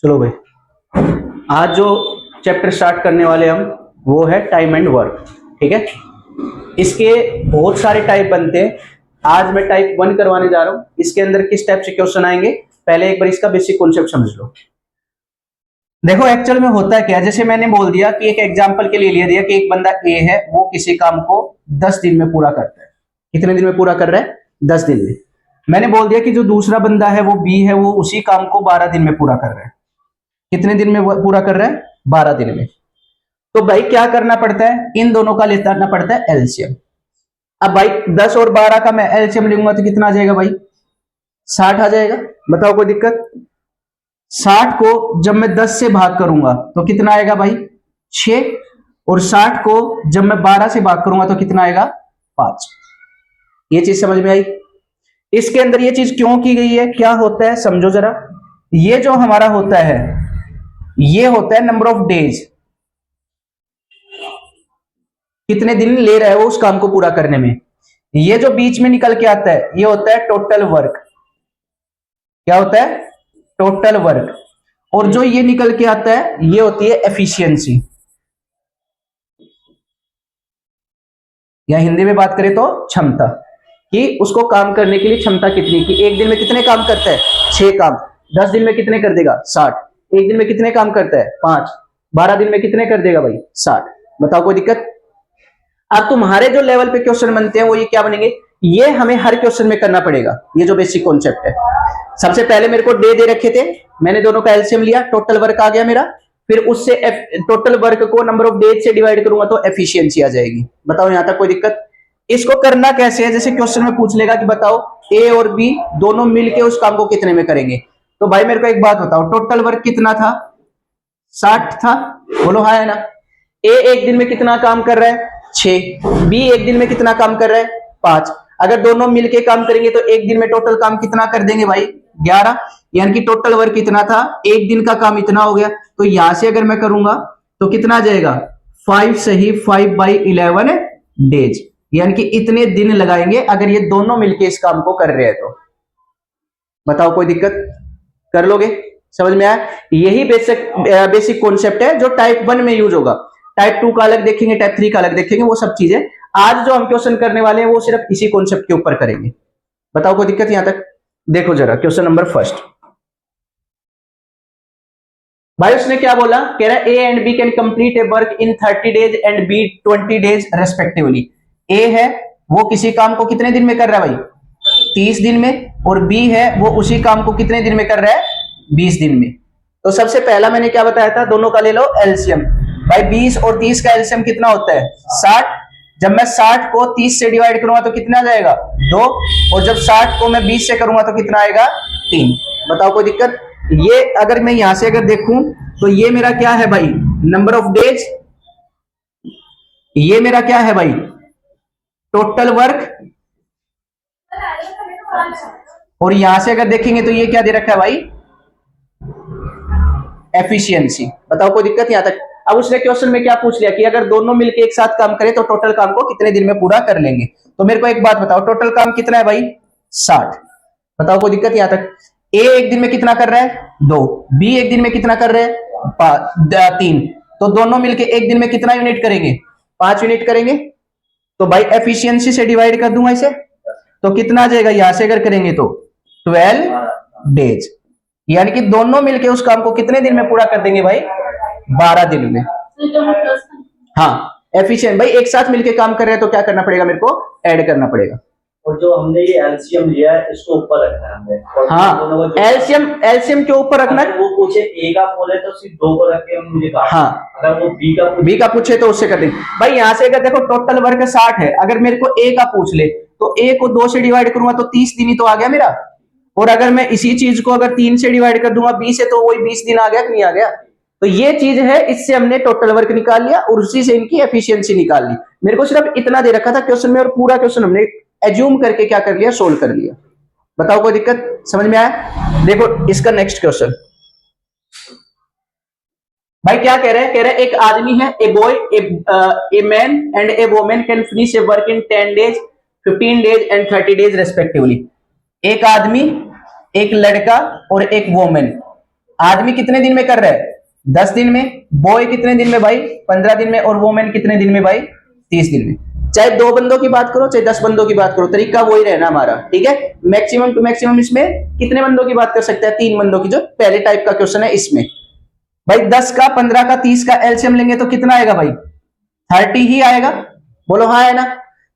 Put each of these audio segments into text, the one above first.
चलो भाई, आज जो चैप्टर स्टार्ट करने वाले हम वो है टाइम एंड वर्क। ठीक है, इसके बहुत सारे टाइप बनते हैं। आज मैं टाइप 1 करवाने जा रहा हूं। इसके अंदर किस टाइप से क्वेश्चन आएंगे, पहले एक बार इसका बेसिक कॉन्सेप्ट समझ लो। देखो एक्चुअल में होता है क्या, जैसे मैंने बोल दिया कि एक एग्जांपल के लिए ले दिया कि एक बंदा ए है, वो किसी काम को 10 दिन में पूरा करता है। कितने दिन में पूरा कर रहा है? 10 दिन में। मैंने बोल दिया कि जो दूसरा बंदा है वो बी है, वो उसी काम को 12 दिन में पूरा कर रहा है। कितने दिन में पूरा कर रहा है? 12 दिन में। तो भाई क्या करना पड़ता है, इन दोनों का लेना पड़ता है एलसीएम। अब भाई 10 और 12 का मैं एलसीएम लूंगा तो कितना आ जाएगा भाई? 60 आ जाएगा। बताओ कोई दिक्कत? 60 को जब मैं 10 से भाग करूंगा तो कितना आएगा भाई? 6। और 60 को जब मैं 12 से भाग करूंगा तो कितना आएगा? 5। ये चीज समझ में आई? इसके अंदर ये चीज क्यों की गई है, क्या होता है समझो जरा। ये जो हमारा होता है, ये होता है नंबर ऑफ डेज, कितने दिन ले रहा है वो उस काम को पूरा करने में। ये जो बीच में निकल के आता है ये होता है टोटल वर्क। क्या होता है? Total work. और जो ये निकल के आता है ये होती है एफिशिएंसी, या हिंदी में बात करें तो क्षमता, कि उसको काम करने के लिए क्षमता कितनी, कि एक दिन में कितने काम करता है? 6 काम। 10 दिन में कितने कर देगा? 60। एक दिन में कितने काम करता है? 5। 12 दिन में कितने कर देगा भाई? 60। बताओ कोई दिक्कत? अब तुम्हारे जो लेवल पे क्वेश्चन बनते हैं वो ये क्या बनेंगे, ये हमें हर क्वेश्चन में करना पड़ेगा। ये जो बेसिक कॉन्सेप्ट है, सबसे पहले मेरे को डे दे रखे थे, मैंने दोनों का एलसीएम लिया, टोटल वर्क आ गया मेरा। फिर उससे टोटल वर्क को नंबर ऑफ डेज से डिवाइड करूंगा तो एफिशिएंसी आ जाएगी। बताओ यहां तक कोई दिक्कत? इसको करना कैसे है, जैसे क्वेश्चन में पूछ लेगा कि बताओ ए और बी दोनों मिलके उस काम को कितने में करेंगे। तो भाई मेरे को एक बात बताओ, टोटल वर्क कितना था? 60 था। बोलो हाँ है ना। ए एक दिन में कितना काम कर रहा है? 6। बी एक दिन में कितना काम कर रहा है? 5। अगर दोनों मिलके काम करेंगे तो एक दिन में टोटल काम कितना कर देंगे भाई? 11। यानी कि टोटल वर्क कितना था? एक दिन का काम इतना हो गया। तो यहां से अगर मैं करूंगा तो कितना आ जाएगा? 5 सही 5/11 डेज, यानी कि इतने दिन लगाएंगे अगर ये दोनों मिलके इस काम को कर रहे हैं तो। बताओ कोई दिक्कत? कर लोगे? समझ में आया? यही बेसिक कॉन्सेप्ट है जो टाइप 1 में यूज होगा। टाइप 2 का अलग देखेंगे, टाइप 3 का अलग देखेंगे, वो सब चीजें। आज जो हम क्वेश्चन करने वाले हैं वो सिर्फ इसी कॉन्सेप्ट के ऊपर करेंगे। बताओ कोई दिक्कत यहां तक? देखो जरा क्वेश्चन नंबर फर्स्ट। भाई उसने क्या बोला, कह रहा है A and B can complete a work in 30 days and B 20 days respectively. A है वो किसी काम को कितने दिन में कर रहा है भाई? 30 दिन में। और बी है वो उसी काम को कितने दिन में कर रहा है? 20 दिन में। तो सबसे पहला मैंने क्या बताया था, दोनों का ले लो एलसीएम। भाई 20 और 30 का एलसीएम कितना होता है? 60। जब मैं 60 को 30 से डिवाइड करूंगा तो कितना आ जाएगा? 2। और जब 60 को मैं 20 से करूंगा तो कितना आएगा? 3। बताओ कोई दिक्कत? ये अगर मैं यहां से अगर देखूं तो ये मेरा क्या है भाई? Number of days. ये मेरा क्या है भाई? Total work. और यहां से अगर देखेंगे तो ये क्या दे रखा है भाई? एफिशिएंसी। बताओ कोई दिक्कत यहां तक? अब उसने क्वेश्चन में क्या पूछ लिया कि अगर दोनों मिलके एक साथ काम करें तो टोटल काम को कितने दिन में पूरा कर लेंगे। तो मेरे को एक बात बताओ, टोटल काम कितना है भाई? 60। बताओ कोई दिक्कत यहां तक? ए एक दिन में कितना कर रहा है? 2। बी एक दिन में कितना कर रहे हैं? 3। तो दोनों मिलके एक दिन में कितना यूनिट करेंगे? 5 यूनिट करेंगे। तो भाई एफिशिएंसी से डिवाइड कर दूंगा इसे, तो कितना आ जाएगा? यहां से अगर करेंगे तो 12 डेज, यानी कि दोनों मिलके उस काम को कितने दिन में पूरा कर देंगे भाई? 12 दिन में। हाँ एफिशिएंट। भाई एक साथ मिलके काम कर रहे हैं तो क्या करना पड़ेगा मेरे को? ऐड करना पड़ेगा। और जो हमने ये एलसीएम लिया है इसको ऊपर रखना है हमने। हाँ एलसीएम के ऊपर रखना है। वो पूछे ए का बोले तो सिर्फ 2 को रख के मुझे कहा। हाँ अगर वो बी का पूछे तो उससे कर देंगे। भाई यहां से अगर देखो टोटल वर्क 60 है, अगर मेरे को ए का पूछ ले तो ए को 2 से डिवाइड करूंगा तो 30 दिन ही तो आ गया मेरा। और अगर मैं इसी चीज को अगर 3 से डिवाइड कर दूंगा बी से तो वही 20 दिन आ गया कि नहीं आ गया? तो ये चीज है, इससे हमने टोटल वर्क निकाल लिया और उसी से इनकी एफिशिएंसी निकाल ली। मेरे को सिर्फ इतना दे रखा था क्वेश्चन में और पूरा क्वेश्चन हमने एज्यूम करके क्या कर लिया? सोल्व कर लिया। बताओ कोई दिक्कत? समझ में आया? देखो इसका नेक्स्ट क्वेश्चन। भाई क्या कह रहे हैं? कह रहे हैं एक आदमी है, a boy, a man and a woman can finish A work in 10 days, 15 days and 30 days respectively. एक आदमी, एक लड़का और एक वुमन, आदमी कितने दिन में कर रहा है? 10 दिन में। बॉय कितने दिन में भाई? 15 दिन में। और वोमेन कितने दिन में भाई? 30 दिन में। चाहे 2 बंदों की बात करो चाहे 10 बंदों की बात करो, तरीका वही रहना हमारा, ठीक है। मैक्सिमम टू मैक्सिमम इसमें कितने बंदों की बात कर सकते हैं? 3 बंदों की, जो पहले टाइप का क्वेश्चन है इसमें। भाई 10 का, 15 का, 30 का एलसीएम लेंगे तो कितना आएगा भाई? 30 ही आएगा। बोलो हाँ है ना।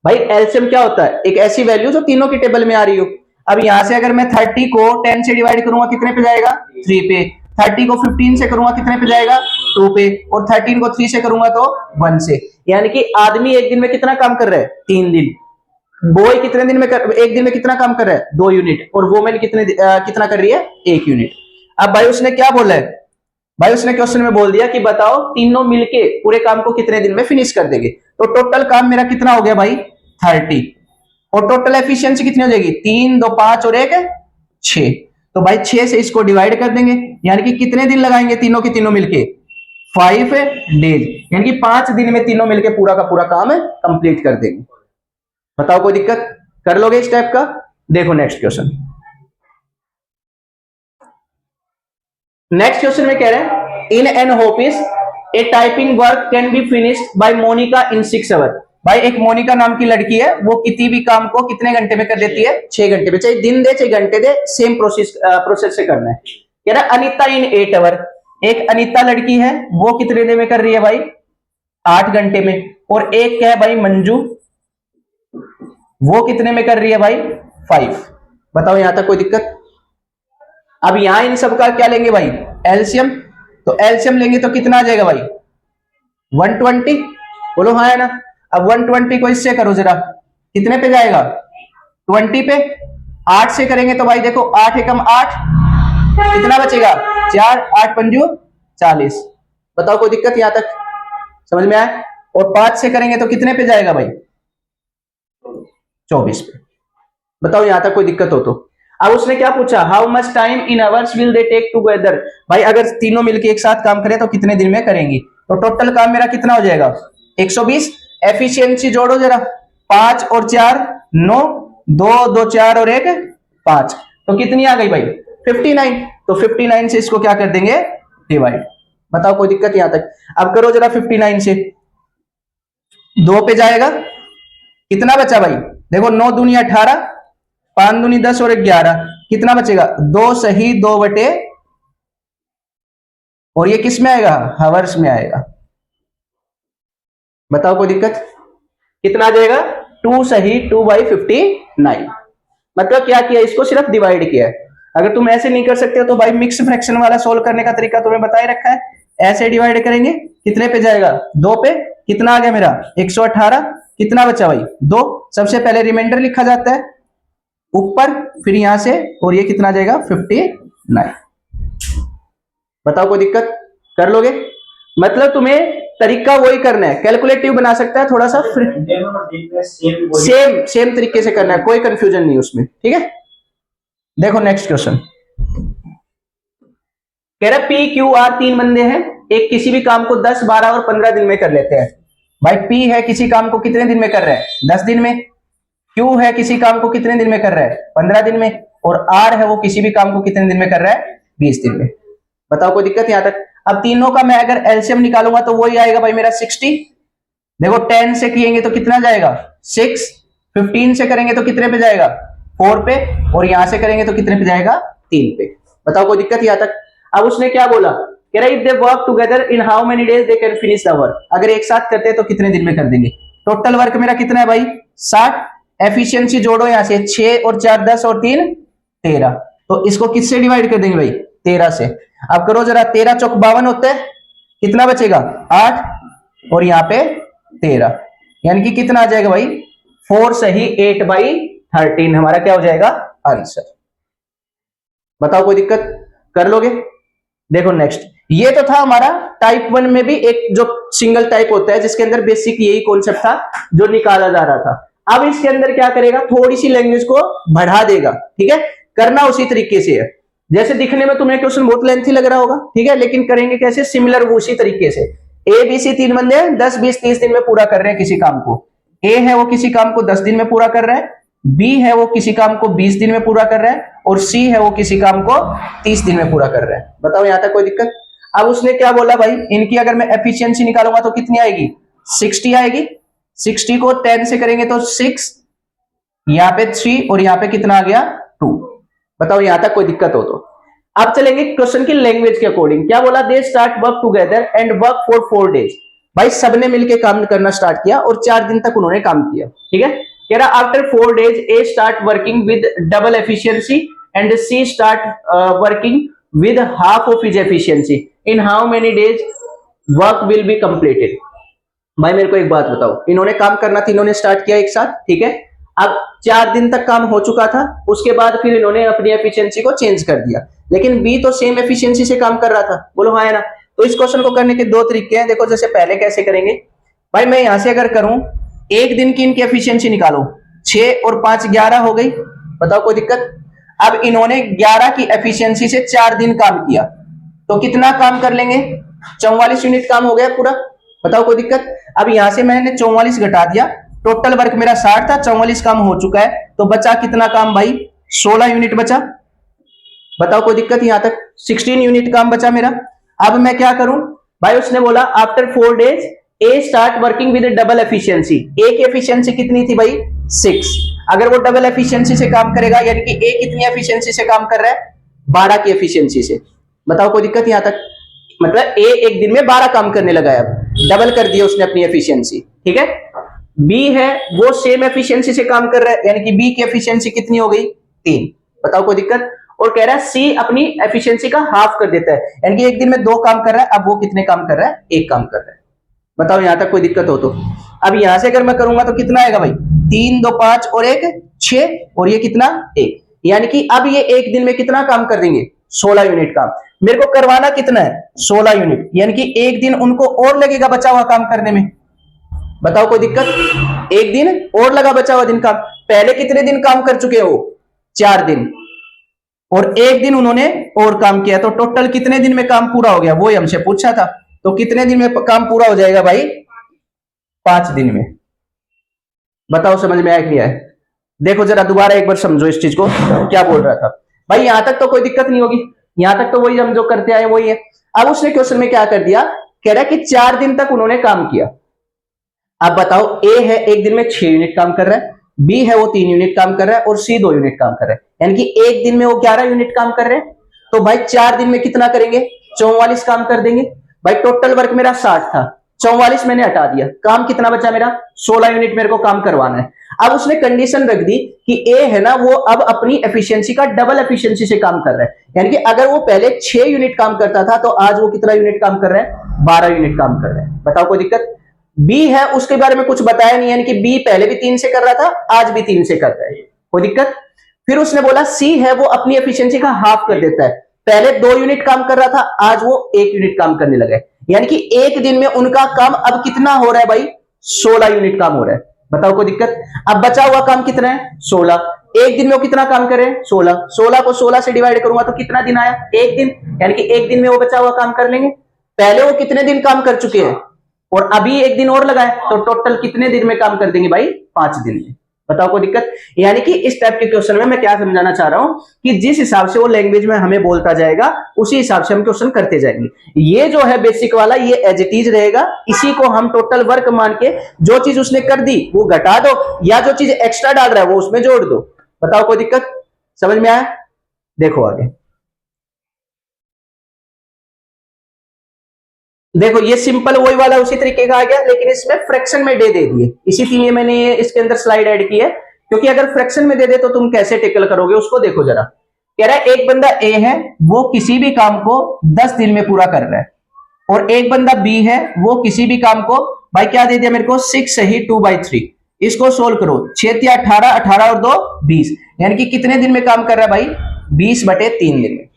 भाई एलसीएम क्या होता है? एक ऐसी वैल्यू जो तीनों की टेबल में आ रही हो। अब यहां से अगर मैं 30 को 10 से डिवाइड करूंगा कितने पे जाएगा? 3 पे। 30 को 15 से करूंगा कितने पे जाएगा? 2 पे। और 13 को 3 से करूंगा तो 1 से। यानी कि आदमी एक दिन में कितना काम कर रहा है? 3 दिन। बॉय कितने दिन में एक दिन में कितना काम कर रहा है? 2 यूनिट। और वोमेन कितना कर रही है? 1 यूनिट। अब भाई उसने क्या बोला है? भाई उसने क्वेश्चन में बोल दिया कि बताओ तीनों मिलके पूरे काम को कितने दिन में फिनिश कर देंगे। तो टोटल काम मेरा कितना हो गया भाई? 30। और टोटल एफिशिएंसी कितनी हो जाएगी? 3, 2, 5 और 1 6। तो भाई 6 से इसको डिवाइड कर देंगे, यानी कि कितने दिन लगाएंगे तीनों के तीनों मिलके? 5 डेज। यानी कि 5 दिन में तीनों मिलके पूरा का पूरा काम कंप्लीट कर देंगे। बताओ कोई दिक्कत? कर लोगे इस टाइप का? देखो नेक्स्ट क्वेश्चन। नेक्स्ट क्वेश्चन में कह रहे हैं in an office a typing work can be finished by Monica in 6 hour. भाई एक मोनिका नाम की लड़की है, वो किसी भी काम को कितने घंटे में कर देती है? 6 घंटे में। चाहे दिन दे चाहे घंटे दे, सेम प्रोसेस से करना है। कह रहा अनिता इन 8 आवर। एक अनिता लड़की है, वो कितने दिन में कर रही है भाई? 8 घंटे में। और एक क्या है भाई? मंजू, वो कितने में कर रही है भाई? 5। बताओ यहां तक कोई दिक्कत? अब यहां इन सब का क्या लेंगे भाई? एलसीएम। तो एलसीएम लेंगे तो कितना आ जाएगा भाई? 120। बोलो हाँ है ना। अब 120 को इससे करो जरा, कितने पे जाएगा? 20 पे। 8 से करेंगे तो भाई देखो 8 एकम 8, कितना बचेगा? 4, 8 पंजू 40। बताओ कोई दिक्कत यहां तक? समझ में आया? और 5 से करेंगे तो कितने पे जाएगा भाई? 24 पे। बताओ यहां तक कोई दिक्कत हो तो? अब उसने क्या पूछा? How much time in hours will they take together. भाई अगर तीनों मिलकर एक साथ काम करें तो कितने दिन में करेंगी? तो टोटल काम मेरा कितना हो जाएगा? 120। एफिशिएंसी जोड़ो जरा, 5 और 4 9, 2, 2, 4 और 1 5। तो कितनी आ गई भाई? 59। तो 59 से इसको क्या कर देंगे? डिवाइड। बताओ कोई दिक्कत यहां तक? अब करो जरा 59 से, 2 पे जाएगा, कितना बचा भाई? देखो 9 दूनी 18, 5 दूनी 10 और 11, कितना बचेगा? 2 सही 2 बटे, और ये किस में आएगा? हावर्स में आएगा। बताओ कोई दिक्कत? कितना आ जाएगा? 2 सही 2/59। मतलब क्या किया? इसको सिर्फ डिवाइड किया है। अगर तुम ऐसे नहीं कर सकते तो भाई मिक्स फ्रैक्शन वाला सोल्व करने का तरीका तुम्हें बताए रखा है। ऐसे डिवाइड करेंगे, कितने पे जाएगा? 2 पे। कितना आ गया मेरा? 118। कितना बचा भाई? 2। सबसे पहले रिमाइंडर लिखा जाता है ऊपर, फिर यहां से, और ये कितना आ जाएगा? 59। बताओ कोई दिक्कत? कर लोगे? मतलब तुम्हें तरीका वही करना है, कैलकुलेटिव बना सकता है थोड़ा सा, सेम तरीके से करना है, कोई कंफ्यूजन नहीं उसमें, ठीक है। देखो नेक्स्ट क्वेश्चन कह रहा पी क्यू आर 3 बंदे हैं, एक किसी भी काम को 10, 12 और 15 दिन में कर लेते हैं। भाई पी है, किसी काम को कितने दिन में कर रहा है? 10 दिन में। क्यू है, किसी काम को कितने दिन में कर रहा है? 15 दिन में। और आर है, वो किसी भी काम को कितने दिन में कर रहा है? 20 दिन में। बताओ कोई दिक्कत यहां तक? अब तीनों का मैं अगर एलसीएम निकालूंगा तो वही आएगा भाई मेरा 60। देखो 10 से किएंगे तो कितना जाएगा? 6। 15 से करेंगे तो कितने पे जाएगा? 4 पे। और यहां से करेंगे तो कितने पे जाएगा? 3 पे। बताओ कोई दिक्कत यहां तक? अब उसने क्या बोला? कह रहा if they work together in how many days they can finish the work. अगर एक साथ करते हैं तो कितने दिन में कर देंगे? टोटल वर्क मेरा कितना है भाई? 60। एफिशिएंसी जोड़ो यहां से, 6 और 4 10 और 3 13। तो इसको किससे डिवाइड कर देंगे भाई? 13 से। अब करो जरा, 13 चौक 52 होते हैं, कितना बचेगा? 8 और यहाँ पे 13, यानी कि कितना आ जाएगा भाई? 4 सही 8/13 हमारा क्या हो जाएगा? आंसर। बताओ कोई दिक्कत? कर लोगे? देखो नेक्स्ट, ये तो था हमारा टाइप 1 में भी एक जो सिंगल टाइप होता है जिसके अंदर बेसिक यही कॉन्सेप्ट था जो निकाला जा रहा था। अब इसके अंदर क्या करेगा? थोड़ी सी लैंग्वेज को बढ़ा देगा, ठीक है। करना उसी तरीके से है, जैसे दिखने में तुम्हें क्वेश्चन बहुत लेंथी लग रहा होगा, ठीक है, लेकिन करेंगे कैसे? सिमिलर उसी तरीके से। ए बी सी 3 बंदे 10 20 30 दिन में पूरा कर रहे हैं किसी काम को। ए है वो किसी काम को 10 दिन में पूरा कर रहा है, बी है वो किसी काम को 20 दिन में पूरा कर रहा है, और सी है वो किसी काम को 30 दिन में पूरा कर रहा है। बताओ यहां तक कोई दिक्कत? अब उसने क्या बोला भाई, इनकी अगर मैं एफिशिएंसी निकालूंगा तो कितनी आएगी? 60 आएगी। 60 को 10 से करेंगे तो 6, यहाँ पे 3 और यहाँ पे कितना आ गया? 2। बताओ यहां तक कोई दिक्कत हो तो? अब चलेंगे क्वेश्चन की लैंग्वेज के अकॉर्डिंग। क्या बोला? They start work together and work for 4 days. भाई सबने मिलके काम करना स्टार्ट किया और 4 दिन तक उन्होंने काम किया। ठीक है, कह रहा after 4 days A start working with double efficiency and C start working with half of his efficiency. In how many days work will be completed? भाई मेरे को एक बात बताओ, इन्होंने काम करना तीनों ने स्टार्ट किया एक साथ, ठीक है। अब 4 दिन तक काम हो चुका था, उसके बाद फिर इन्होंने अपनी एफिशिएंसी को चेंज कर दिया, लेकिन बी तो सेम एफिशिएंसी से काम कर रहा था। बोलो हाँ है ना? तो इस क्वेश्चन को करने के 2 तरीके हैं। देखो जैसे पहले कैसे करेंगे भाई, मैं यहां से अगर करूं एक दिन की इनकी एफिशिएंसी निकालो, 6 और 5 11 हो गई। बताओ कोई दिक्कत? अब इन्होंने 11 की एफिशिएंसी से 4 दिन काम किया तो कितना काम कर लेंगे? 44 यूनिट काम हो गया पूरा। बताओ कोई दिक्कत? अब यहां से मैंने 44 घटा दिया, टोटल वर्क मेरा 60 था, 44 काम हो चुका है, तो बचा कितना काम भाई? 16 यूनिट बचा। बताओ कोई दिक्कत? यहां तक 16 यूनिट काम बचा मेरा। अब मैं क्या करूं भाई? उसने बोला after 4 days A start working with double efficiency. A की एफिशिएंसी कितनी थी भाई? 6। अगर वो डबल एफिशिएंसी से काम करेगा, यानी कि ए कितनी एफिशिएंसी से काम कर रहा है? 12 की एफिशिएंसी से। बताओ कोई दिक्कत यहां तक? मतलब ए एक दिन में 12 काम करने लगा है, अब डबल कर दिया उसने अपनी एफिशिएंसी। ठीक है, बी है वो सेम एफिशिएंसी से काम कर रहा है, यानी कि बी की एफिशिएंसी कितनी हो गई? 3। बताओ कोई दिक्कत? और कह रहा है सी अपनी एफिशिएंसी का हाफ कर देता है, यानी कि एक दिन में 2 काम कर रहा है, अब वो कितने काम कर रहा है? 1 काम कर रहा है। बताओ यहां तक कोई दिक्कत हो तो? अब यहां से अगर मैं करूंगा तो कितना आएगा भाई? 3 2 5 और 1 6, और ये कितना? 1। यानी कि अब ये एक दिन में कितना काम कर देंगे? 16 यूनिट काम। मेरे को करवाना कितना है? 16 यूनिट, यानी कि एक दिन उनको और लगेगा बचा हुआ काम करने में। बताओ कोई दिक्कत? एक दिन और लगा बचा हुआ दिन काम। पहले कितने दिन काम कर चुके हो? 4 दिन, और एक दिन उन्होंने और काम किया, तो टोटल कितने दिन में काम पूरा हो गया? वो ही हमसे पूछा था। तो कितने दिन में काम पूरा हो जाएगा भाई? 5 दिन में। बताओ समझ में आया कि नहीं आया? देखो जरा दोबारा एक बार समझो इस चीज को, क्या बोल रहा था भाई। यहां तक तो कोई दिक्कत नहीं होगी, यहां तक तो वही हम जो करते आए वही है। अब उसने क्वेश्चन में क्या कर दिया? कह रहा है कि 4 दिन तक उन्होंने काम किया। अब बताओ, ए है एक दिन में 6 यूनिट काम कर रहा है, बी है वो 3 यूनिट काम कर रहा है, और सी 2 यूनिट काम कर रहा है, यानी कि एक दिन में वो 11 यूनिट काम कर रहे हैं। तो भाई 4 दिन में कितना करेंगे? 44 काम कर देंगे। भाई टोटल वर्क मेरा 60 था, 44 मैंने हटा दिया, काम कितना बचा मेरा? 16 यूनिट मेरे को काम करवाना है। अब उसने कंडीशन रख दी कि ए है ना वो अब अपनी एफिशिएंसी का डबल एफिशिएंसी से काम कर रहा है, यानी कि अगर वो पहले 6 यूनिट काम करता था तो आज वो कितना यूनिट काम कर रहा है? 12 यूनिट काम कर रहा है। बताओ कोई दिक्कत? बी है उसके बारे में कुछ बताया नहीं, यानी कि बी पहले भी 3 से कर रहा था, आज भी 3 से कर रहा है, कोई दिक्कत? फिर उसने बोला सी है वो अपनी एफिशिएंसी का हाफ कर देता है, पहले 2 यूनिट काम कर रहा था, आज वो 1 यूनिट काम करने लगा है, यानी कि एक दिन में उनका काम अब कितना हो रहा है भाई? 16 यूनिट काम हो रहा है। बताओ कोई दिक्कत? अब बचा हुआ काम कितना है? 16। एक दिन में वो कितना काम करे? 16। 16 को 16 से डिवाइड करूंगा तो कितना दिन आया? एक दिन, यानी कि एक दिन में वो बचा हुआ काम कर लेंगे। पहले वो कितने दिन काम कर चुके हैं और अभी एक दिन और लगा है, तो टोटल कितने दिन में काम कर देंगे भाई? 5 दिन में। बताओ कोई दिक्कत? यानी कि इस टाइप के क्वेश्चन में मैं क्या समझाना चाह रहा हूं कि जिस हिसाब से वो लैंग्वेज में हमें बोलता जाएगा उसी हिसाब से हम क्वेश्चन करते जाएंगे। ये जो है बेसिक वाला, ये एज इट इज रहेगा, इसी को हम टोटल वर्क मान के जो चीज उसने कर दी वो घटा दो, या जो चीज एक्स्ट्रा डाल रहा है वो उसमें जोड़ दो। बताओ कोई दिक्कत? समझ में आया? देखो आगे देखो, ये सिंपल वही वाला उसी तरीके का आ गया, लेकिन इसमें फ्रैक्शन में डे दे दिए, इसीलिए मैंने ये इसके अंदर स्लाइड ऐड की है, क्योंकि अगर फ्रैक्शन में दे दे तो तुम कैसे टेकल करोगे उसको। देखो जरा, कह रहा है एक बंदा ए है वो किसी भी काम को 10 दिन में पूरा कर रहा है, और एक बंदा बी है वो किसी भी काम को, भाई क्या दे दिया मेरे को? 6 सही 2/3। इसको सोल्व करो, 6 या 18, 18 और 2 20, यानी कि कितने दिन में काम कर रहा है भाई? 20/3 दिन में।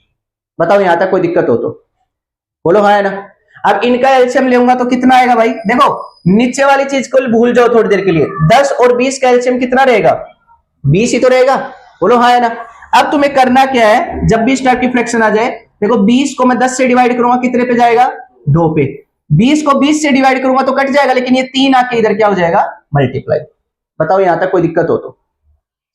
बताओ यहां तक कोई दिक्कत हो तो बोलो हाँ है ना? अब इनका एलसीएम लेऊंगा तो कितना आएगा भाई? देखो नीचे वाली चीज को भूल जाओ थोड़ी देर के लिए, 10 और 20 का एलसीएम कितना रहेगा? 20 ही तो रहेगा। बोलो हाँ है ना? अब तुम्हें करना क्या है, जब भी इस टाइप की फ्रैक्शन आ जाए, देखो 20 को मैं 10 से डिवाइड करूंगा, कितने पे जाएगा? 2 पे। 20 को 20 से डिवाइड करूंगा तो कट जाएगा, लेकिन ये 3 आके इधर क्या हो जाएगा? मल्टीप्लाई। बताओ यहां तक कोई दिक्कत हो तो?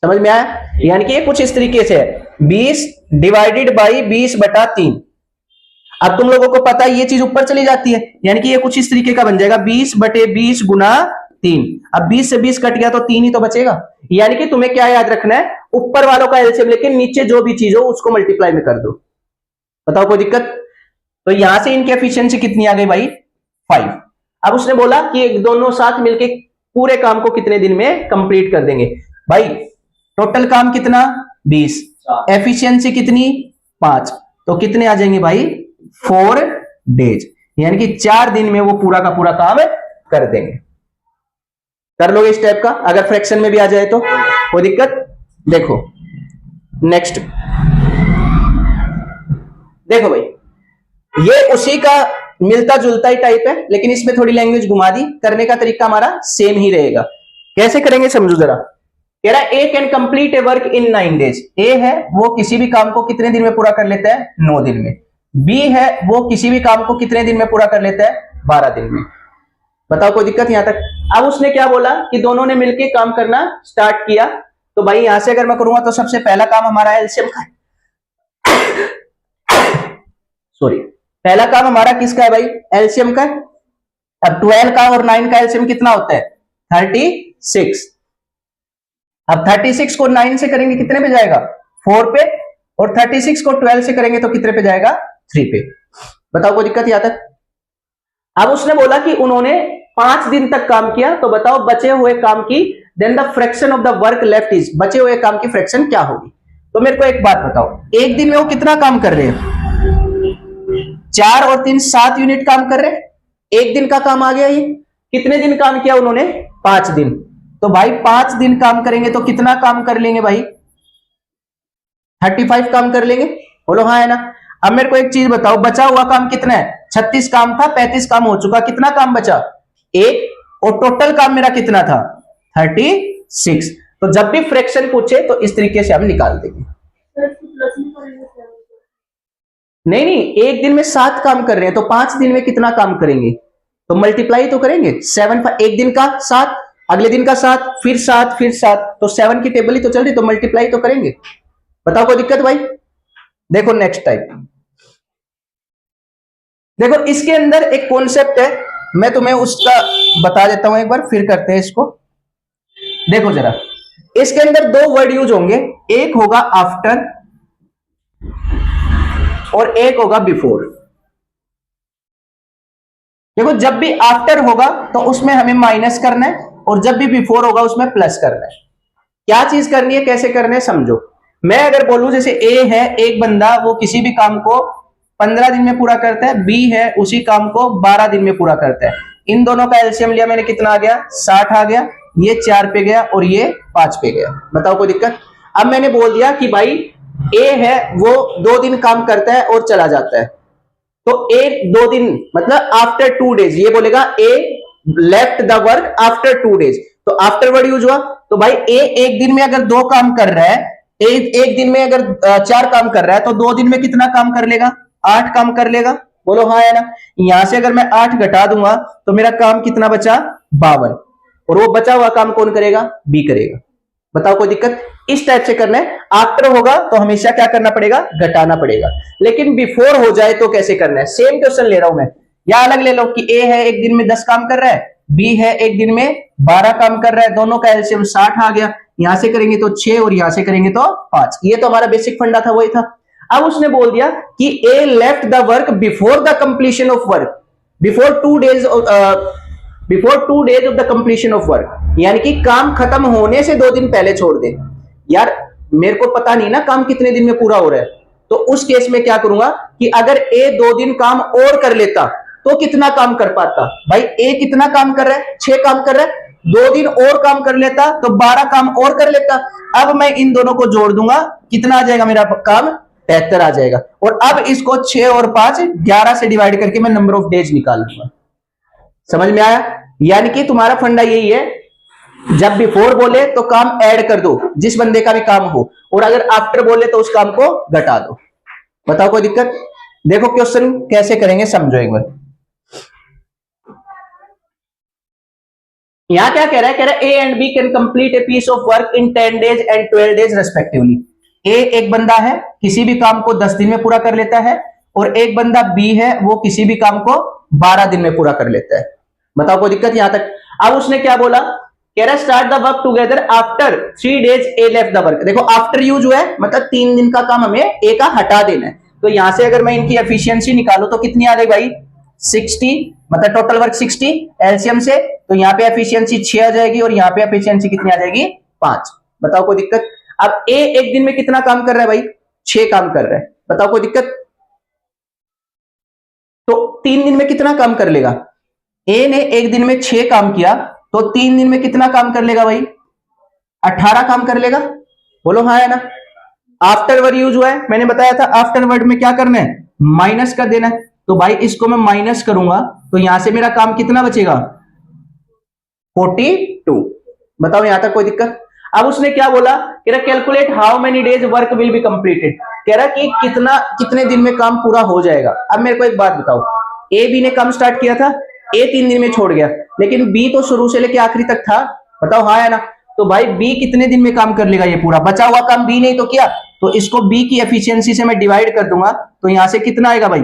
समझ में आया? यानी कि ये कुछ इस तरीके से है, 20 डिवाइडेड बाई 20/3। अब तुम लोगों को पता है ये चीज ऊपर चली जाती है, यानी कि ये कुछ इस तरीके का बन जाएगा 20/20 गुना 3। अब 20 से 20 कट गया तो 3 ही तो बचेगा। यानी कि तुम्हें क्या याद रखना है, ऊपर वालों का एलसीएम लेके नीचे जो भी चीज हो उसको मल्टीप्लाई में कर दो। बताओ कोई दिक्कत? तो यहां से इनकी एफिशिएंसी कितनी आ गई भाई? 5। अब उसने बोला कि दोनों साथ मिलके पूरे काम को कितने दिन में कंप्लीट कर देंगे। भाई टोटल काम कितना? 20, एफिशिएंसी कितनी? 5, तो कितने आ जाएंगे भाई? 4 डेज, यानी कि 4 दिन में वो पूरा का पूरा काम कर देंगे। कर लोगे इस टाइप का? अगर फ्रैक्शन में भी आ जाए तो कोई दिक्कत? देखो नेक्स्ट, देखो भाई ये उसी का मिलता जुलता ही टाइप है, लेकिन इसमें थोड़ी लैंग्वेज घुमा दी। करने का तरीका हमारा सेम ही रहेगा। कैसे करेंगे समझो जरा। कह रहा है A can complete a work in 9 days. A है वो किसी भी काम को कितने दिन में पूरा कर लेता है? 9 दिन में। बी है वो किसी भी काम को कितने दिन में पूरा कर लेता है? 12 दिन में। बताओ कोई दिक्कत यहां तक? अब उसने क्या बोला कि दोनों ने मिलकर काम करना स्टार्ट किया। तो भाई यहां से अगर मैं करूंगा तो सबसे पहला काम हमारा एलसीएम का, सॉरी, पहला काम हमारा किसका है भाई? एलसीएम का। अब 12 का और 9 का एलसीएम कितना होता है? 36। अब 36 को 9 से करेंगे कितने पे जाएगा? 4 पे। और 36 को 12 से करेंगे तो कितने पे जाएगा? 3 पे। बताओ कोई दिक्कत यहां तक? अब उसने बोला कि उन्होंने 5 दिन तक काम किया, तो बताओ बचे हुए काम की, then the fraction of the work left is, बचे हुए काम की फ्रैक्शन क्या होगी? तो मेरे को एक बात बताओ, एक दिन में वो कितना काम कर रहे हैं? 4 और 3 7 यूनिट काम कर रहे हैं। एक दिन का काम आ गया ये। कितने दिन काम किया उन्होंने? 5 दिन। तो भाई 5 दिन काम करेंगे तो कितना काम कर लेंगे भाई? 35 काम कर लेंगे। बोलो हाँ है ना? अब मेरे को एक चीज बताओ, बचा हुआ काम कितना है? 36 काम था, 35 काम हो चुका, कितना काम बचा? 1। और टोटल काम मेरा कितना था? 36। तो जब भी फ्रैक्शन पूछे तो इस तरीके से हम निकाल देंगे। नहीं नहीं, एक दिन में 7 काम कर रहे हैं तो 5 दिन में कितना काम करेंगे? तो मल्टीप्लाई तो करेंगे। 7 एक दिन का 7, अगले दिन का 7, फिर 7, फिर 7, तो 7 की टेबल ही तो चल रही, तो मल्टीप्लाई तो करेंगे। बताओ कोई दिक्कत भाई? देखो नेक्स्ट टाइप, देखो इसके अंदर एक कॉन्सेप्ट है, मैं तुम्हें उसका बता देता हूं एक बार, फिर करते हैं इसको। देखो जरा, इसके अंदर 2 वर्ड यूज होंगे, एक होगा आफ्टर और एक होगा बिफोर। देखो जब भी आफ्टर होगा तो उसमें हमें माइनस करना है, और जब भी बिफोर होगा उसमें प्लस करना है। क्या चीज करनी है, कैसे करने है समझो। मैं अगर बोलूं जैसे ए है एक बंदा, वो किसी भी काम को 15 दिन में पूरा करता है, बी है उसी काम को 12 दिन में पूरा करता है। इन दोनों का एलसीएम लिया मैंने, कितना आ गया? 60 आ गया। ये 4 पे गया और ये 5 पे गया। बताओ कोई दिक्कत? अब मैंने बोल दिया कि भाई ए है वो 2 दिन काम करता है और चला जाता है, तो ए 2 दिन मतलब आफ्टर 2 डेज, ये बोलेगा A left the work after 2 days, तो आफ्टर वर्ड यूज हुआ। तो भाई ए एक दिन में अगर 2 काम कर रहा है, एक दिन में अगर 4 काम कर रहा है, तो 2 दिन में कितना काम कर लेगा? 8 काम कर लेगा। बोलो हाँ है ना? यहां से अगर मैं 8 घटा दूंगा तो मेरा काम कितना बचा? 52। और वो बचा हुआ काम कौन करेगा? बी करेगा। बताओ कोई दिक्कत? इस टाइप से करना है। आफ्टर होगा तो हमेशा क्या करना पड़ेगा? घटाना पड़ेगा। लेकिन बिफोर हो जाए तो कैसे करना है? सेम क्वेश्चन ले रहा हूं मैं, या अलग ले लो कि ए है एक दिन में 10 काम कर रहा है, बी है एक दिन में 12 काम कर रहा है, दोनों का एलसीएम 60 आ गया। यहां से करेंगे तो 6 और यहां से करेंगे तो 5। ये तो हमारा बेसिक फंडा था, वही था। अब उसने बोल दिया कि A left the work before the completion of work, before 2 days of the completion of work, यानी कि काम खत्म होने से 2 दिन पहले छोड़ दे। यार मेरे को पता नहीं ना काम कितने दिन में पूरा हो रहा है, तो उस केस में क्या करूंगा कि अगर ए 2 दिन काम और कर लेता तो कितना काम कर पाता? भाई ए कितना काम कर रहा है? 6 काम कर रहा है, 2 दिन और काम कर लेता तो 12 काम और कर लेता। अब मैं इन दोनों को जोड़ दूंगा, कितना आ जाएगा मेरा काम? 73 आ जाएगा। और अब इसको 6 और 5 11 से डिवाइड करके मैं नंबर ऑफ डेज निकाल लूंगा। समझ में आया? यानी कि तुम्हारा फंडा यही है, जब बिफोर बोले तो काम ऐड कर दो जिस बंदे का भी काम हो, और अगर आफ्टर बोले तो उस काम को घटा दो। बताओ कोई दिक्कत? देखो क्वेश्चन कैसे करेंगे समझो एक बार। यहां क्या कह रहा है A and B can complete a piece of work in 10 days and 12 days respectively. A एक बंदा है, किसी भी काम को 10 दिन में पूरा कर लेता है, और एक बंदा बी है, वो किसी भी काम को 12 दिन में पूरा कर लेता है। बताओ कोई दिक्कत यहां तक? अब उसने क्या बोला, कह रहा है start the work together after 3 days A left the work. देखो आफ्टर यूज जो है मतलब 3 दिन का काम हमें ए का हटा देना है। तो यहां से अगर मैं इनकी एफिशिएंसी निकालू तो कितनी आ गई भाई 60, मतलब टोटल वर्क 60 एलसीएम से, तो यहाँ पे एफिशिएंसी 6 आ जाएगी और यहाँ पे एफिशिएंसी कितनी आ जाएगी 5। बताओ कोई दिक्कत? अब ए एक दिन में कितना काम कर रहा है भाई 6 काम कर रहा है। बताओ कोई दिक्कत? तो 3 दिन में कितना काम कर लेगा? ए ने एक दिन में 6 काम किया, तो 3 दिन में कितना काम कर लेगा भाई 18 काम कर लेगा। बोलो हाँ है ना? आफ्टर वर्ड यूज हुआ है, मैंने बताया था आफ्टर वर्ड में क्या करना है माइनस कर देना है। तो भाई इसको मैं माइनस करूंगा तो यहां से मेरा काम कितना बचेगा 42। बताओ यहां तक कोई दिक्कत? अब उसने क्या बोला, कह रहा calculate how many days work will be completed. कह रहा कि कितने दिन में काम पूरा हो जाएगा। अब मेरे को एक बात बताओ, ए बी ने काम स्टार्ट किया था, ए 3 दिन में छोड़ गया, लेकिन बी तो शुरू से लेके आखिरी तक था। बताओ हाँ है ना? तो भाई बी कितने दिन में काम कर लेगा ये पूरा? बचा हुआ काम बी ने तो किया, तो इसको बी की एफिशिएंसी से मैं डिवाइड कर दूंगा, तो यहां से कितना आएगा भाई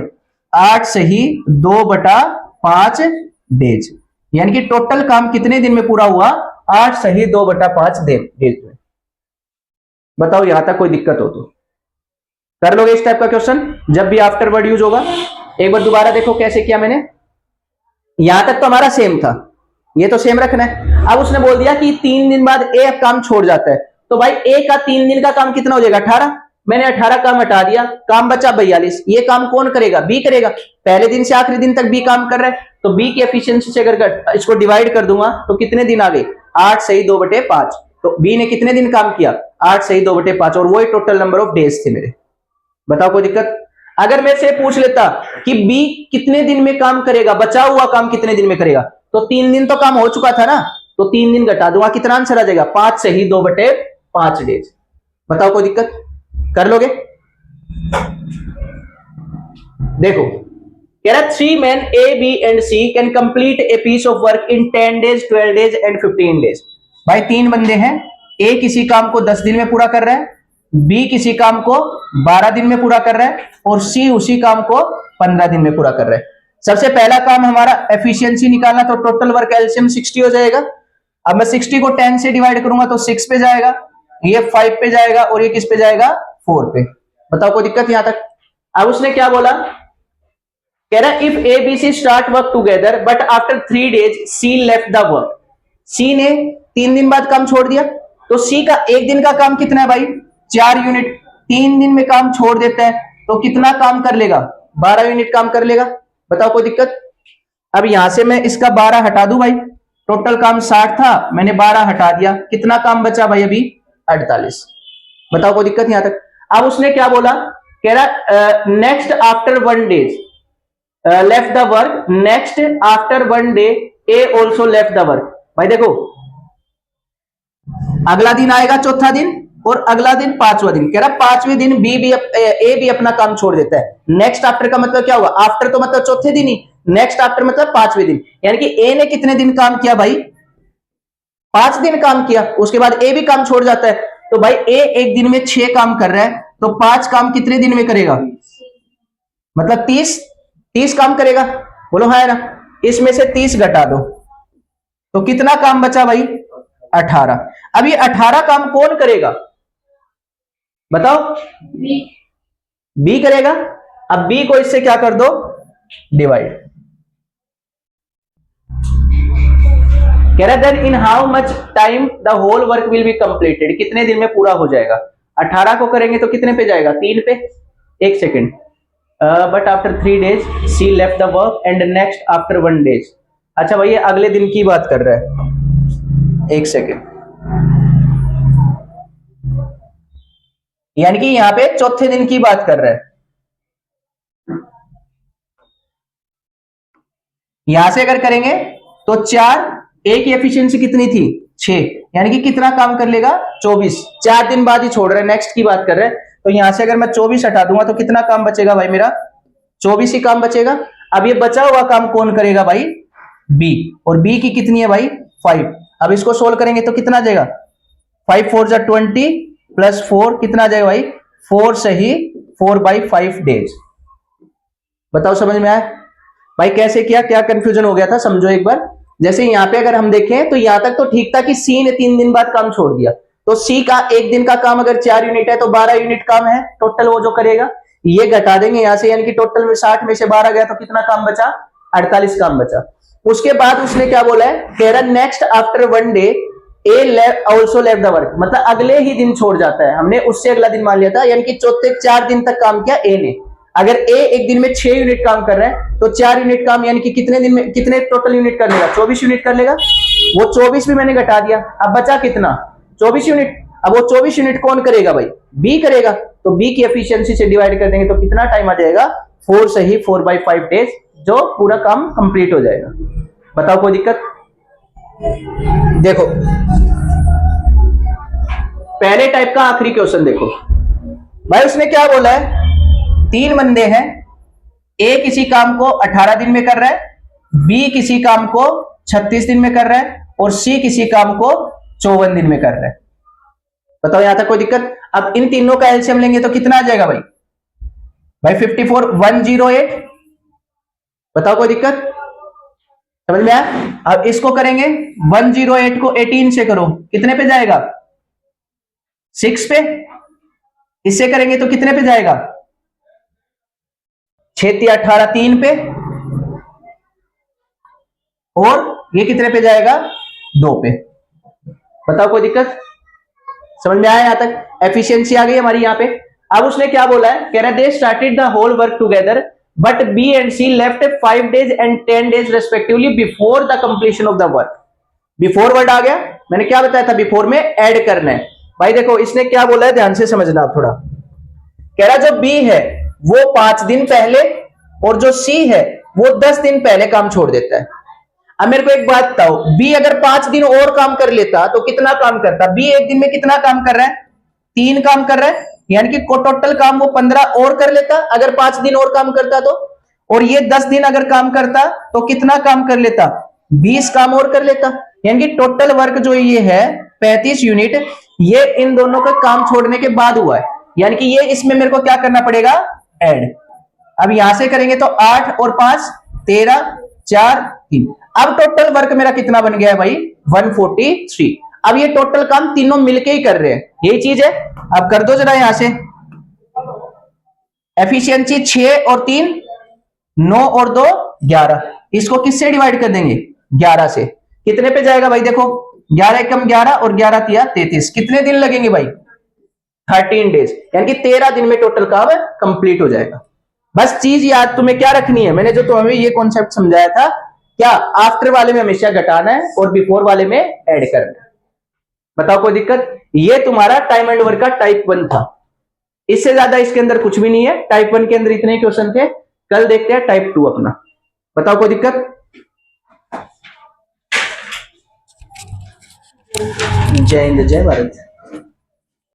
8 सही 2/5 डेज। यानी कि टोटल काम कितने दिन में पूरा हुआ 8 सही 2/5 डेज में। बताओ यहां तक कोई दिक्कत हो तो कर लोगे इस टाइप का क्वेश्चन जब भी आफ्टर वर्ड यूज होगा। एक बार दोबारा देखो कैसे किया मैंने। यहां तक तो हमारा सेम था, ये तो सेम रखना है। अब उसने बोल दिया कि 3 दिन बाद ए काम छोड़ जाता है, तो भाई ए का 3 दिन का काम कितना हो जाएगा 18। मैंने 18 काम हटा दिया, काम बचा 42। ये काम कौन करेगा? बी करेगा। पहले दिन से आखिरी दिन तक बी काम कर रहा है, तो बी की एफिशिएंसी से अगर इसको डिवाइड कर दूंगा तो कितने दिन आ गए 8 सही 2/5। तो बी ने कितने दिन काम किया 8 सही 2/5, और वही टोटल नंबर ऑफ डेज थे मेरे। बताओ कोई दिक्कत? अगर मैं से पूछ लेता कि बी कितने दिन में काम करेगा, बचा हुआ काम कितने दिन में करेगा, तो 3 दिन तो काम हो चुका था ना, तो 3 दिन घटा दूंगा, कितना आंसर आ जाएगा 5 सही 2/5 डेज। बताओ कोई दिक्कत? कर लोगे? देखो कह रहा 3 men A, B and C can complete a piece of work in 10 days, 12 days and 15 days। भाई 3 बंदे हैं, A किसी काम को 10 दिन में पूरा कर रहा है, B किसी काम को 12 दिन में पूरा कर रहा है, और C उसी काम को 15 दिन में पूरा कर रहा है। सबसे पहला काम हमारा एफिशिएंसी निकालना, तो टोटल वर्क एलसीएम 60 हो जाएगा। अब मैं 60 को 10 से डिवाइड करूंगा तो 6 पे जाएगा, ये 5 पे जाएगा, और ये किस पे जाएगा 4 पे। बताओ कोई दिक्कत यहां तक? अब उसने क्या बोला, कह रहा if A B C start work together but after 3 days C left the work. C ने 3 दिन बाद काम छोड़ दिया, तो सी का एक दिन का काम कितना है भाई 4 यूनिट। 3 दिन में काम छोड़ देता है तो कितना काम कर लेगा 12 यूनिट काम कर लेगा। बताओ कोई दिक्कत? अब यहां से मैं इसका 12 हटा दूं भाई, टोटल काम 60 था, मैंने 12 हटा दिया, कितना काम बचा भाई अभी 48। बताओ कोई दिक्कत यहां तक? अब उसने क्या बोला, कह रहा next after 1 days left the work, next after 1 day A also left the work. भाई देखो अगला दिन आएगा चौथा दिन, और अगला दिन 5वां दिन। कह रहा 5वें दिन ए भी अपना काम छोड़ देता है। नेक्स्ट आफ्टर का मतलब क्या हुआ, आफ्टर तो मतलब चौथे दिन ही, नेक्स्ट आफ्टर मतलब 5वें दिन। यानी कि ए ने कितने दिन काम किया भाई 5 दिन काम किया, उसके बाद ए भी काम छोड़ जाता है, तो भाई ए एक दिन में 6 काम कर रहा है, तो 5 काम कितने दिन में करेगा, मतलब 30 काम करेगा। बोलो हाँ है ना? इसमें से 30 घटा दो तो कितना काम बचा भाई 18। अब ये 18 काम कौन करेगा बताओ? बी करेगा। अब बी को इससे क्या कर दो डिवाइड। कह रहा then in how much time the whole work will be completed. कितने दिन में पूरा हो जाएगा? 18 को करेंगे तो कितने पे जाएगा 3 पे। एक second, but after 3 days C left the work and next after 1 days. अच्छा भाई ये अगले दिन की बात कर रहा है, एक सेकेंड, यानी कि यहां पे चौथे दिन की बात कर रहा है। यहां से अगर करेंगे तो 4, ए की एफिशिएंसी कितनी थी 6, यानी कि कितना काम कर लेगा 24। 4 दिन बाद ही छोड़ रहा है, नेक्स्ट की बात कर रहा है। तो यहां से अगर मैं 24 हटा दूंगा तो कितना काम बचेगा भाई मेरा 24 ही काम बचेगा। अब ये बचा हुआ काम कौन करेगा भाई बी, और बी की कितनी है भाई 5। अब इसको सोल्व करेंगे तो कितना आ जाएगा, 5 4 जा 20 प्लस 4 कितना आ जाएगा भाई, 4 सही 4/5 डेज। बताओ समझ में आया भाई कैसे किया, क्या कंफ्यूजन हो गया था, समझो एक बार। जैसे यहाँ पे अगर हम देखें तो यहां तक तो ठीक था कि सी ने 3 दिन बाद काम छोड़ दिया, तो सी का एक दिन का काम अगर 4 यूनिट है तो 12 यूनिट काम है टोटल वो जो करेगा। ये घटा देंगे यहां से, यानी कि टोटल में 60 में से 12 गया तो कितना काम बचा, 48 काम बचा। उसके बाद उसने क्या बोला है, कह रहा next after 1 day A also left the work, मतलब अगले ही दिन छोड़ जाता है। हमने उससे अगला दिन मान लिया था, यानी कि चौथे 4 दिन तक काम किया ए ने। अगर ए एक दिन में 6 यूनिट काम कर रहा है तो 4 यूनिट काम यानी कि कितने दिन में कितने टोटल यूनिट कर लेगा, 24 यूनिट कर लेगा। वो 24 भी मैंने घटा दिया, अब बचा कितना, 24 यूनिट। अब वो 24 यूनिट कौन करेगा भाई, बी करेगा। तो बी की एफिशिएंसी से डिवाइड कर देंगे तो कितना टाइम आ जाएगा, 4 सही 4/5 डेज, जो पूरा काम कंप्लीट हो जाएगा। बताओ कोई दिक्कत। देखो पहले टाइप का आखिरी क्वेश्चन देखो भाई, उसने क्या बोला है, 3 बंदे हैं, ए किसी काम को 18 दिन में कर रहा है, बी किसी काम को 36 दिन में कर रहा है, और सी किसी काम को 54 दिन में कर रहा है। बताओ यहां तक कोई दिक्कत। अब इन तीनों का एलसीएम लेंगे तो कितना आ जाएगा भाई, 54 108। बताओ कोई दिक्कत, समझ में आया। अब इसको करेंगे 108 को 18 से करो, कितने पे जाएगा, 6 पे। इससे करेंगे तो कितने पे जाएगा, 6 18 3 पे, और ये कितने पे जाएगा, 2 पे। बताओ कोई दिक्कत, समझ में आया यहां तक। एफिशिएंसी आ गई हमारी यहां पे। अब उसने क्या बोला है, कह रहा है they started the whole work together but B and C left 5 days and 10 days respectively before the completion of the work. Before word आ गया, मैंने क्या बताया था, बिफोर में ऐड करना है। भाई देखो इसने क्या बोला है, ध्यान से समझना आप थोड़ा। कह रहा जो बी है वो 5 दिन पहले, और जो सी है वो 10 दिन पहले काम छोड़ देता है। अब मेरे को एक बात बताओ, बी अगर 5 दिन और काम कर लेता तो कितना काम करता, बी एक दिन में कितना काम कर रहा है, 3 काम कर रहा है, यानी कि टोटल काम वो 15 और कर लेता अगर 5 दिन और काम करता तो। और ये 10 दिन अगर काम करता तो कितना काम कर लेता, 20 काम और कर लेता। यानी कि टोटल वर्क जो ये है 35 यूनिट, ये इन दोनों का काम छोड़ने के बाद हुआ है। यानी कि ये इसमें मेरे को क्या करना पड़ेगा, ऐड। अब यहां से करेंगे तो 8 और 5 13 4 3। अब टोटल वर्क मेरा कितना बन गया है भाई, 143। अब ये टोटल काम तीनों मिलके ही कर रहे हैं, यही चीज है। अब कर दो जरा यहां से, एफिशिएंसी 6 और 3 9 और 2 11। इसको किससे डिवाइड कर देंगे, 11 से। कितने पे जाएगा भाई, देखो 11 एकम 11 और 11 तिया 33। कितने दिन लगेंगे भाई, 13 डेज, यानी कि 13 दिन में टोटल काम कंप्लीट हो जाएगा। बस चीज याद तुम्हें क्या रखनी है, मैंने जो तुम्हें ये कॉन्सेप्ट समझाया था, क्या आफ्टर वाले में हमेशा घटाना है और बिफोर वाले में ऐड करना है। बताओ कोई दिक्कत। ये तुम्हारा टाइम एंड वर्क का टाइप 1 था, इससे ज्यादा इसके अंदर कुछ भी नहीं है। टाइप 1 के अंदर इतने क्वेश्चन थे, कल देखते हैं टाइप 2 अपना। बताओ कोई दिक्कत। जय हिंद जय भारत।